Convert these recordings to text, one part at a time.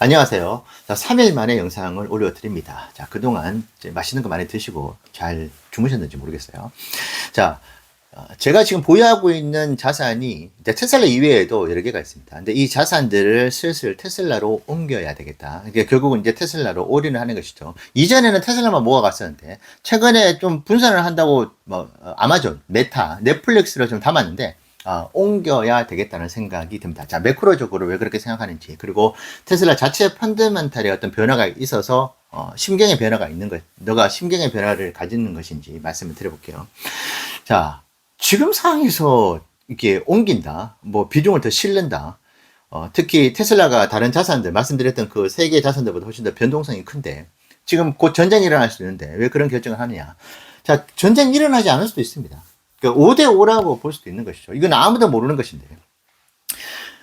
안녕하세요. 자, 3일 만에 영상을 올려드립니다. 자, 그동안 이제 맛있는 거 많이 드시고 잘 주무셨는지 모르겠어요. 자, 제가 지금 보유하고 있는 자산이 이제 테슬라 이외에도 여러 개가 있습니다. 근데 이 자산들을 슬슬 테슬라로 옮겨야 되겠다. 그러니까 결국은 이제 테슬라로 올인을 하는 것이죠. 이전에는 테슬라만 모아갔었는데, 최근에 좀 분산을 한다고, 아마존, 메타, 넷플릭스를 좀 담았는데, 옮겨야 되겠다는 생각이 듭니다. 자, 매크로적으로 왜 그렇게 생각하는지, 그리고 테슬라 자체 펀드멘탈에 어떤 변화가 있어서, 심경의 변화가 있는 것, 너가 심경의 변화를 가지는 것인지 말씀을 드려볼게요. 자, 지금 상황에서 이게 옮긴다, 뭐 비중을 더 실는다, 특히 테슬라가 다른 자산들, 말씀드렸던 그 세 개의 자산들보다 훨씬 더 변동성이 큰데, 지금 곧 전쟁이 일어날 수 있는데, 왜 그런 결정을 하느냐. 자, 전쟁이 일어나지 않을 수도 있습니다. 5대5라고 볼 수도 있는 것이죠. 이건 아무도 모르는 것인데.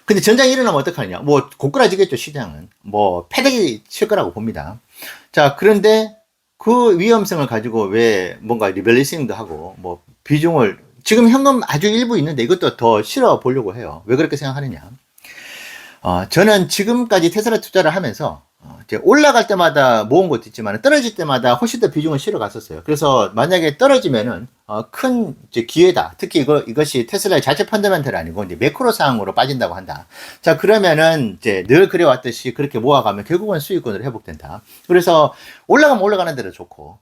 근데 전쟁이 일어나면 어떡하느냐. 뭐, 고꾸라지겠죠, 시장은. 뭐, 패대기 칠 거라고 봅니다. 자, 그런데 그 위험성을 가지고 왜 뭔가 리밸런싱도 하고, 뭐, 비중을, 지금 현금 아주 일부 있는데 이것도 더 실어 보려고 해요. 왜 그렇게 생각하느냐. 저는 지금까지 테슬라 투자를 하면서 이제 올라갈 때마다 모은 것도 있지만 떨어질 때마다 훨씬 더 비중을 실어 갔었어요. 그래서 만약에 떨어지면은 큰 이제 기회다. 특히 이것이 테슬라의 자체 펀더멘털이 아니고 이제 매크로 상황으로 빠진다고 한다. 자, 그러면은 이제 늘 그래왔듯이 그렇게 모아가면 결국은 수익권으로 회복된다. 그래서 올라가면 올라가는 대로 좋고,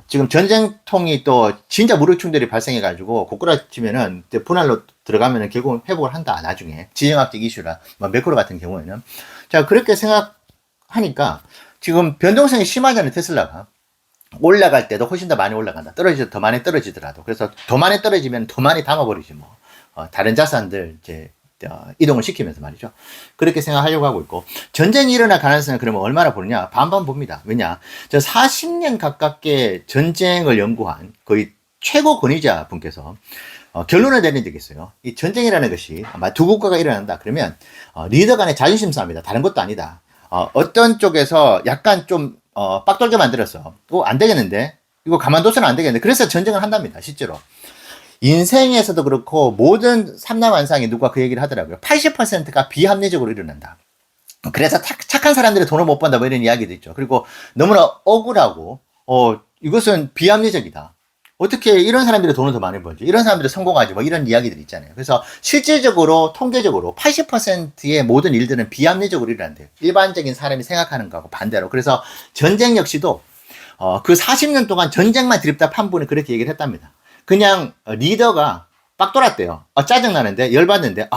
지금 전쟁통이 또 진짜 무력 충돌이 발생해가지고 고꾸라지면은 분할로 들어가면은 결국은 회복을 한다. 나중에 지정학적 이슈라 매크로 같은 경우에는. 자, 그렇게 생각하니까 지금 변동성이 심하잖아요. 테슬라가 올라갈 때도 훨씬 더 많이 올라간다. 떨어지도 더 많이 떨어지더라도. 그래서 더 많이 떨어지면 더 많이 담아버리지 뭐. 다른 자산들 이제 이동을 시키면서 말이죠. 그렇게 생각하려고 하고 있고, 전쟁이 일어날 가능성을 그러면 얼마나 보느냐? 반반 봅니다. 왜냐? 저 40년 가깝게 전쟁을 연구한 거의 최고 권위자 분께서 결론을 내린 적이 있어요. 이 전쟁이라는 것이 아마 두 국가가 일어난다. 그러면 리더 간의 자존심 싸움이다. 다른 것도 아니다. 어떤 쪽에서 약간 좀 빡돌게 만들었어. 이거 안 되겠는데? 이거 가만둬서는 안 되겠는데? 그래서 전쟁을 한답니다. 실제로. 인생에서도 그렇고 모든 삼라만상에 누가 그 얘기를 하더라고요. 80%가 비합리적으로 일어난다. 그래서 착한 사람들이 돈을 못 번다 뭐 이런 이야기도 있죠. 그리고 너무나 억울하고 이것은 비합리적이다. 어떻게 이런 사람들이 돈을 더 많이 벌지? 이런 사람들이 성공하지? 뭐 이런 이야기들이 있잖아요. 그래서 실질적으로 통계적으로 80%의 모든 일들은 비합리적으로 일어난대요. 일반적인 사람이 생각하는 거하고 반대로. 그래서 전쟁 역시도 그 40년 동안 전쟁만 드립다 판 분이 그렇게 얘기를 했답니다. 그냥 리더가 빡 돌았대요. 짜증나는데, 열받는데,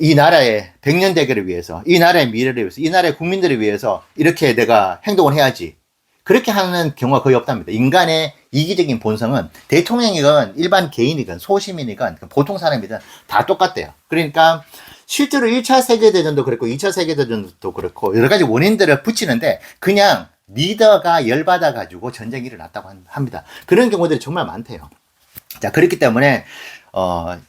이 나라의 100년 대계를 위해서, 이 나라의 미래를 위해서, 이 나라의 국민들을 위해서 이렇게 내가 행동을 해야지. 그렇게 하는 경우가 거의 없답니다. 인간의 이기적인 본성은 대통령이건 일반 개인이건 소시민이건 보통 사람이든 다 똑같대요. 그러니까 실제로 1차 세계대전도 그렇고 2차 세계대전도 그렇고 여러 가지 원인들을 붙이는데 그냥 리더가 열받아가지고 전쟁이 일어났다고 합니다. 그런 경우들이 정말 많대요. 자, 그렇기 때문에,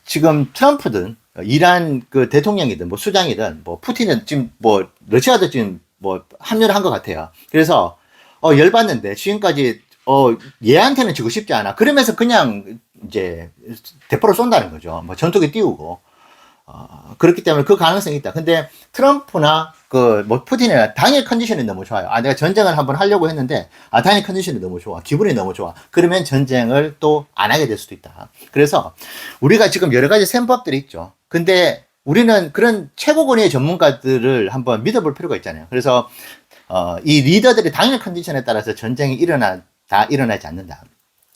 지금 트럼프든, 이란 그 대통령이든, 뭐 수장이든, 뭐 푸틴은 지금 뭐, 러시아도 지금 뭐 합류를 한 것 같아요. 그래서, 열받는데, 지금까지, 얘한테는 지고 싶지 않아. 그러면서 그냥 이제 대포를 쏜다는 거죠. 뭐 전투기 띄우고. 그렇기 때문에 그 가능성이 있다. 근데 트럼프나 뭐 푸틴이나 당일 컨디션이 너무 좋아요. 내가 전쟁을 한번 하려고 했는데 당일 컨디션이 너무 좋아. 기분이 너무 좋아. 그러면 전쟁을 또 안 하게 될 수도 있다. 그래서 우리가 지금 여러 가지 셈법들이 있죠. 근데 우리는 그런 최고 권위의 전문가들을 한번 믿어볼 필요가 있잖아요. 그래서 이 리더들이 당일 컨디션에 따라서 전쟁이 일어나지 않는다.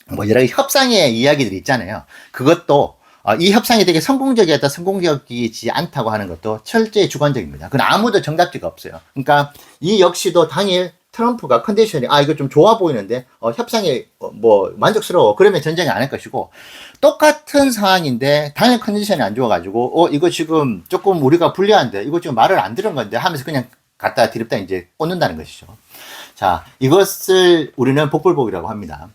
뭐 여러 가지 협상의 이야기들이 있잖아요. 그것도 이 협상이 되게 성공적이었다, 성공적이지 않다고 하는 것도 철저히 주관적입니다. 그건 아무도 정답지가 없어요. 그러니까 이 역시도 당일 트럼프가 컨디션이 이거 좀 좋아 보이는데 협상이 뭐 만족스러워. 그러면 전쟁이 안 할 것이고 똑같은 상황인데 당일 컨디션이 안 좋아가지고 이거 지금 조금 우리가 불리한데 이거 지금 말을 안 들은 건데 하면서 그냥 갖다 디립다 이제 꽂는다는 것이죠. 자, 이것을 우리는 복불복이라고 합니다.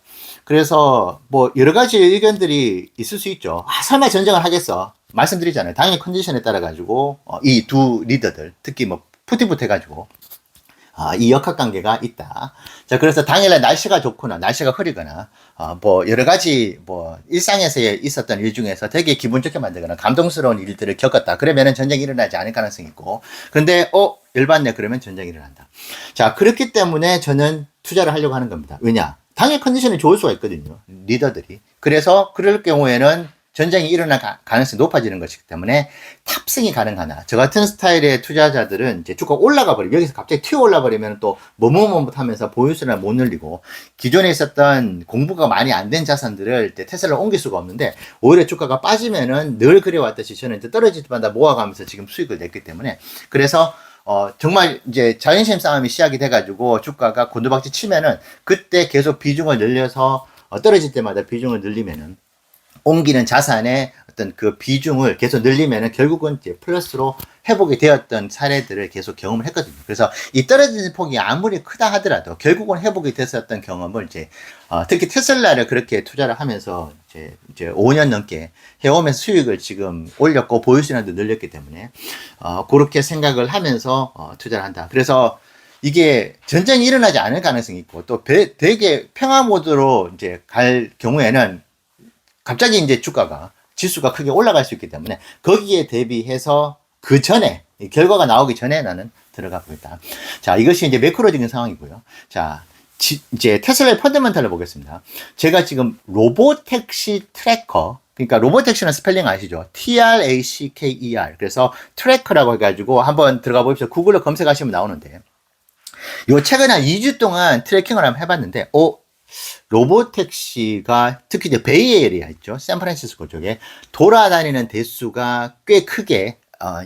그래서 뭐 여러 가지 의견들이 있을 수 있죠. 설마 전쟁을 하겠어? 말씀드리잖아요. 당연히 컨디션에 따라 가지고 이 두 리더들, 특히 뭐 푸틴부터 해가지고 이 역학관계가 있다. 자, 그래서 당일날 날씨가 좋거나 날씨가 흐리거나 뭐 여러 가지 뭐 일상에서 있었던 일 중에서 되게 기분 좋게 만들거나 감동스러운 일들을 겪었다. 그러면은 전쟁이 일어나지 않을 가능성이 있고, 근데 열받네 그러면 전쟁이 일어난다. 자, 그렇기 때문에 저는 투자를 하려고 하는 겁니다. 왜냐? 당일 컨디션이 좋을 수가 있거든요. 리더들이. 그래서 그럴 경우에는 전쟁이 일어날 가능성이 높아지는 것이기 때문에 탑승이 가능하나. 저 같은 스타일의 투자자들은 이제 주가 올라가 버리면, 여기서 갑자기 튀어 올라 버리면 또 뭐뭐뭐 하면서 보유수를 못 늘리고, 기존에 있었던 공부가 많이 안 된 자산들을 테슬라를 옮길 수가 없는데, 오히려 주가가 빠지면은 늘 그래왔듯이 저는 이제 떨어질 때마다 모아가면서 지금 수익을 냈기 때문에, 그래서 정말 이제 자존심 싸움이 시작이 돼가지고 주가가 곤두박질 치면은 그때 계속 비중을 늘려서 떨어질 때마다 비중을 늘리면은, 옮기는 자산의 어떤 그 비중을 계속 늘리면은 결국은 이제 플러스로 회복이 되었던 사례들을 계속 경험을 했거든요. 그래서 이 떨어지는 폭이 아무리 크다 하더라도 결국은 회복이 됐었던 경험을 이제 특히 테슬라를 그렇게 투자를 하면서 이제 5년 넘게 해오면서 수익을 지금 올렸고 보유수량도 늘렸기 때문에 그렇게 생각을 하면서 투자를 한다. 그래서 이게 전쟁이 일어나지 않을 가능성이 있고, 또 되게 평화 모드로 이제 갈 경우에는 갑자기 이제 주가가, 지수가 크게 올라갈 수 있기 때문에 거기에 대비해서 그 전에, 결과가 나오기 전에 나는 들어가 보겠다. 자, 이것이 이제 매크로적인 상황이고요. 자, 이제 테슬라의 펀더멘탈을 보겠습니다. 제가 지금 로보택시 트래커, 그러니까 로보택시는 스펠링 아시죠? TRACKER. 그래서 트래커라고 해가지고 한번 들어가 보십시오. 구글로 검색하시면 나오는데, 요 최근에 한 2주 동안 트래킹을 한번 해봤는데, 로보택시가 특히 이제 베이에리아 있죠. 샌프란시스코 쪽에 돌아다니는 대수가 꽤 크게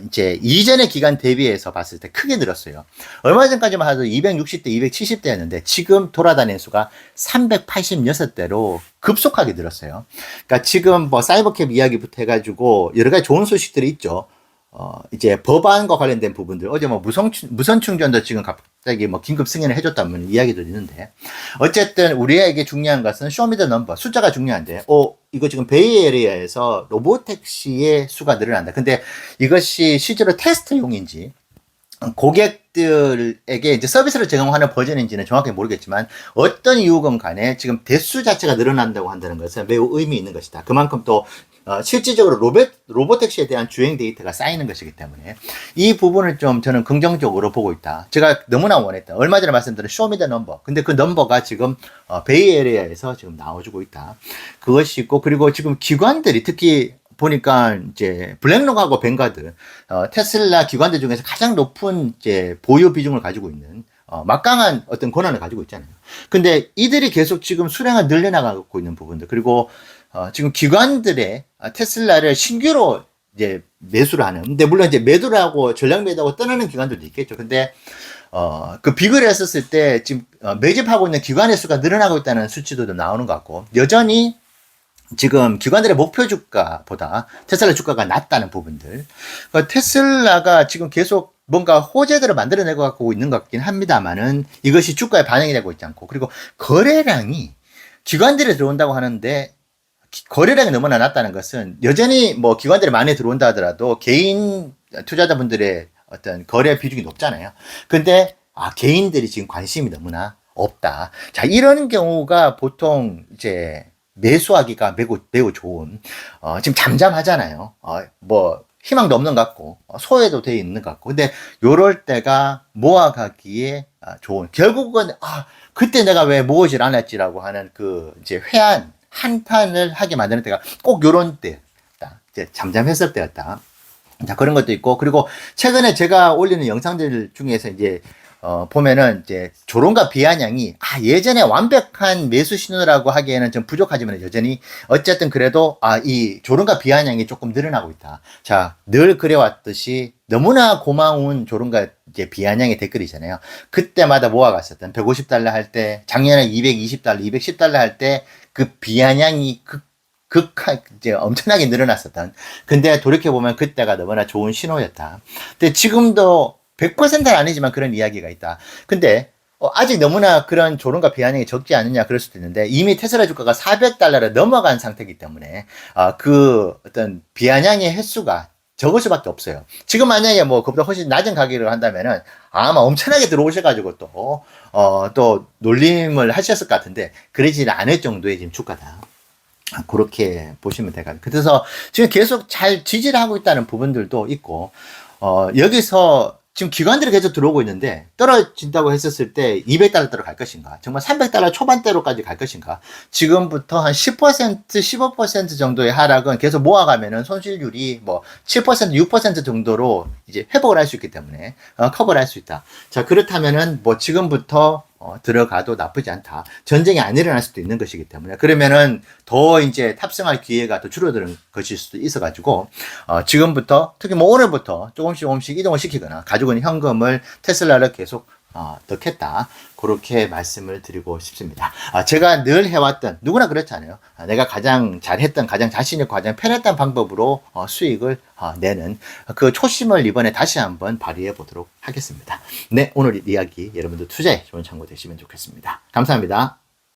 이제 이전의 기간 대비해서 봤을 때 크게 늘었어요. 얼마 전까지만 해도 260대, 270대였는데 지금 돌아다니는 수가 386대로 급속하게 늘었어요. 그러니까 지금 뭐 사이버캡 이야기부터 해가지고 여러 가지 좋은 소식들이 있죠. 이제 법안과 관련된 부분들, 어제 뭐 무선 충전도 지금 갑자기 뭐 긴급 승인을 해줬다는 이야기도 있는데, 어쨌든 우리에게 중요한 것은 쇼미더 넘버, 숫자가 중요한데, 이거 지금 베이에리아에서 로보택시의 수가 늘어난다. 근데 이것이 실제로 테스트용인지, 고객들에게 이제 서비스를 제공하는 버전인지는 정확히 모르겠지만, 어떤 이유건 간에 지금 대수 자체가 늘어난다고 한다는 것은 매우 의미 있는 것이다. 그만큼 또 실질적으로 로보택시에 대한 주행 데이터가 쌓이는 것이기 때문에 이 부분을 좀 저는 긍정적으로 보고 있다. 제가 너무나 원했다. 얼마 전에 말씀드린 쇼미더 넘버. 근데 그 넘버가 지금 베이에리아에서 지금 나와주고 있다. 그것이 있고, 그리고 지금 기관들이 특히 보니까 이제 블랙록하고 뱅가드, 테슬라 기관들 중에서 가장 높은 이제 보유 비중을 가지고 있는 막강한 어떤 권한을 가지고 있잖아요. 근데 이들이 계속 지금 수량을 늘려나가고 있는 부분들, 그리고 지금 기관들의 테슬라를 신규로 이제 매수를 하는, 근데 물론 이제 매도를 하고 전략 매도하고 떠나는 기관들도 있겠죠. 근데 그 비교를 했었을 때 지금 매집하고 있는 기관의 수가 늘어나고 있다는 수치도 나오는 것 같고, 여전히 지금 기관들의 목표 주가보다 테슬라 주가가 낮다는 부분들. 그러니까 테슬라가 지금 계속 뭔가 호재들을 만들어내고 갖고 있는 것 같긴 합니다만은 이것이 주가에 반영이 되고 있지 않고, 그리고 거래량이 기관들이 들어온다고 하는데 거래량이 너무나 낮다는 것은, 여전히 뭐 기관들이 많이 들어온다 하더라도 개인 투자자분들의 어떤 거래 비중이 높잖아요. 근데 개인들이 지금 관심이 너무나 없다. 자, 이런 경우가 보통 이제 매수하기가 매우 좋은, 지금 잠잠하잖아요. 뭐 희망도 없는 것 같고 소외도 되어 있는 것 같고, 근데 요럴 때가 모아가기에 좋은, 결국은 그때 내가 왜 모으질 않았지라고 하는 그 이제 한탄을 하게 만드는 때가 꼭 요런 때였다. 이제 잠잠했을 때였다. 자, 그런 것도 있고, 그리고 최근에 제가 올리는 영상들 중에서 이제 보면은 이제 조롱과 비아냥이 예전에 완벽한 매수 신호라고 하기에는 좀 부족하지만 여전히 어쨌든 그래도 이 조롱과 비아냥이 조금 늘어나고 있다. 자, 늘 그래왔듯이 너무나 고마운 조롱과 이제 비아냥의 댓글이잖아요. 그때마다 모아갔었던 150달러 할 때, 작년에 220달러, 210달러 할 때 그 비아냥이 이제 엄청나게 늘어났었던. 근데 돌이켜보면 그때가 너무나 좋은 신호였다. 근데 지금도 100%는 아니지만 그런 이야기가 있다. 근데 아직 너무나 그런 조롱과 비아냥이 적지 않느냐 그럴 수도 있는데, 이미 테슬라 주가가 400달러를 넘어간 상태이기 때문에 그 어떤 비아냥의 횟수가 적을 수밖에 없어요. 지금 만약에 뭐 그보다 훨씬 낮은 가격을 한다면은 아마 엄청나게 들어오셔가지고 또 놀림을 하셨을 것 같은데 그러지 않을 정도의 지금 주가다. 그렇게 보시면 돼요. 그래서 지금 계속 잘 지지를 하고 있다는 부분들도 있고, 여기서 지금 기관들이 계속 들어오고 있는데, 떨어진다고 했었을 때 200달러대로 갈 것인가, 정말 300달러 초반대로까지 갈 것인가, 지금부터 한 10%, 15% 정도의 하락은 계속 모아가면은 손실률이 뭐 7%, 6% 정도로 이제 회복을 할 수 있기 때문에, 커버를 할 수 있다. 자, 그렇다면은 뭐 지금부터 들어가도 나쁘지 않다. 전쟁이 안 일어날 수도 있는 것이기 때문에. 그러면은 더 이제 탑승할 기회가 더 줄어드는 것일 수도 있어가지고, 지금부터, 특히 뭐 오늘부터 조금씩 이동을 시키거나, 가지고 있는 현금을 테슬라를 계속, 넣겠다. 그렇게 말씀을 드리고 싶습니다. 제가 늘 해왔던, 누구나 그렇잖아요. 내가 가장 잘했던, 가장 자신있고 가장 편했던 방법으로 수익을 내는 그 초심을 이번에 다시 한번 발휘해 보도록 하겠습니다. 네, 오늘 이야기 여러분들 투자에 좋은 참고 되시면 좋겠습니다. 감사합니다.